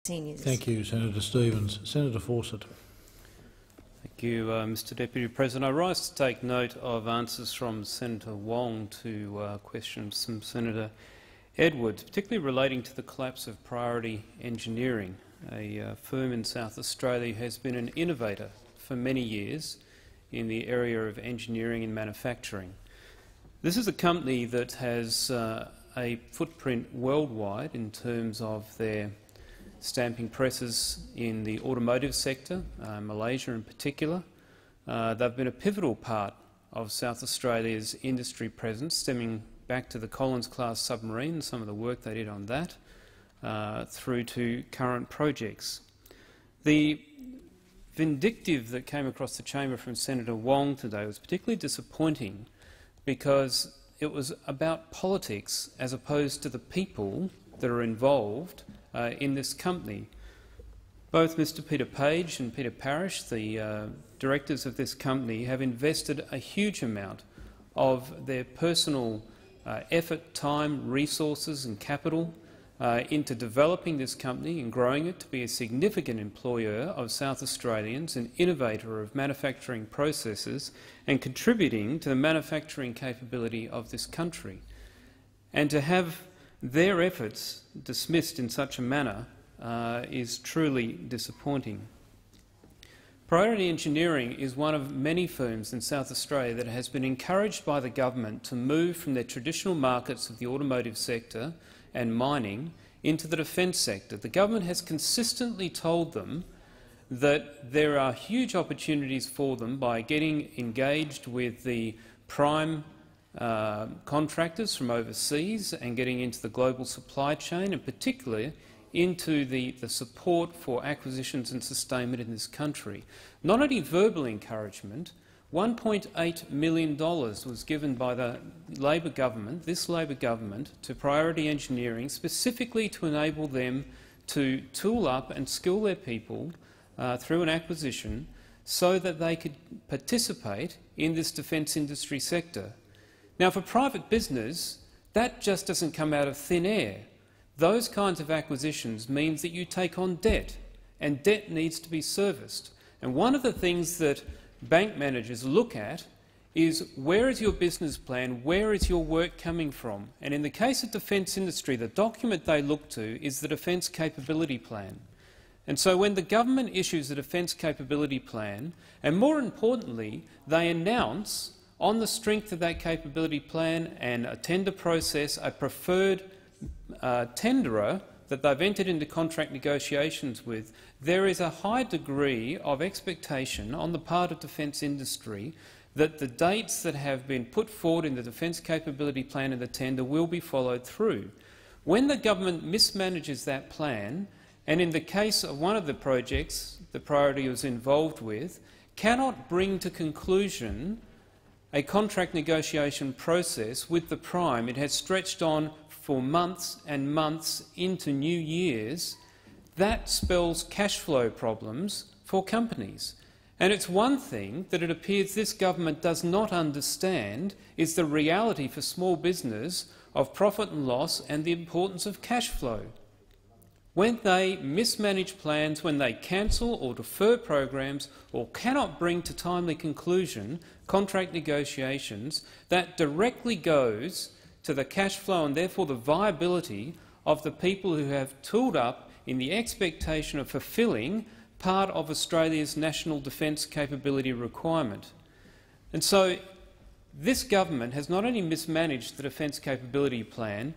seniors. Thank you, Senator Stevens. Senator Fawcett. Thank you, Mr Deputy President. I rise to take note of answers from Senator Wong to questions from Senator Edwards, particularly relating to the collapse of Priority Engineering, a firm in South Australia who has been an innovator for many years in the area of engineering and manufacturing. This is a company that has a footprint worldwide in terms of their stamping presses in the automotive sector, Malaysia in particular. They've been a pivotal part of South Australia's industry presence, stemming back to the Collins-class submarine and some of the work they did on that, through to current projects. The vindictive that came across the chamber from Senator Wong today was particularly disappointing because it was about politics as opposed to the people that are involved in this company. Both Mr Peter Page and Peter Parish, the directors of this company, have invested a huge amount of their personal effort, time, resources and capital into developing this company and growing it to be a significant employer of South Australians, an innovator of manufacturing processes and contributing to the manufacturing capability of this country. And to have their efforts dismissed in such a manner is truly disappointing. Priority Engineering is one of many firms in South Australia that has been encouraged by the government to move from their traditional markets of the automotive sector and mining into the defence sector. The government has consistently told them that there are huge opportunities for them by getting engaged with the prime contractors from overseas and getting into the global supply chain, and particularly into the support for acquisitions and sustainment in this country. Not only verbal encouragement, $1.8 million was given by the Labor government, this Labor government, to Priority Engineering specifically to enable them to tool up and skill their people through an acquisition so that they could participate in this defence industry sector. Now, for private business, that just doesn't come out of thin air. Those kinds of acquisitions means that you take on debt, and debt needs to be serviced. And one of the things that bank managers look at is where is your business plan, where is your work coming from? And in the case of defence industry, the document they look to is the Defence Capability Plan. And so when the government issues a Defence Capability Plan, and more importantly, they announce on the strength of that capability plan and a tender process, a preferred tenderer that they've entered into contract negotiations with, there is a high degree of expectation on the part of defence industry that the dates that have been put forward in the Defence Capability Plan and the tender will be followed through. When the government mismanages that plan, and in the case of one of the projects the Priority was involved with, cannot bring to conclusion a contract negotiation process with the Prime, it has stretched on for months and months into new years, that spells cash flow problems for companies. And it's one thing that it appears this government does not understand is the reality for small business of profit and loss and the importance of cash flow. When they mismanage plans, when they cancel or defer programs or cannot bring to timely conclusion contract negotiations, that directly goes to the cash flow and therefore the viability of the people who have tooled up in the expectation of fulfilling part of Australia's national defence capability requirement. And so this government has not only mismanaged the Defence Capability Plan,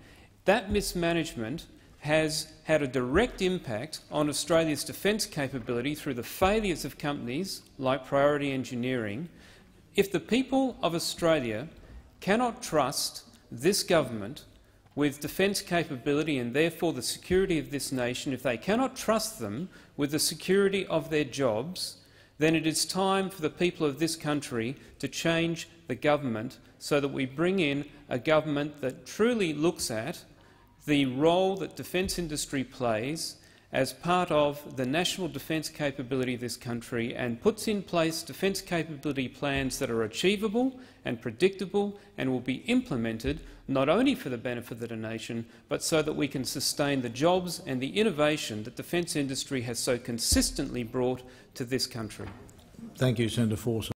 that mismanagement has had a direct impact on Australia's defence capability through the failures of companies like Priority Engineering. If the people of Australia cannot trust this government with defence capability and therefore the security of this nation, if they cannot trust them with the security of their jobs, then it is time for the people of this country to change the government so that we bring in a government that truly looks at the role that defence industry plays as part of the national defence capability of this country and puts in place defence capability plans that are achievable and predictable and will be implemented not only for the benefit of the nation but so that we can sustain the jobs and the innovation that defence industry has so consistently brought to this country. Thank you, Senator Fawcett.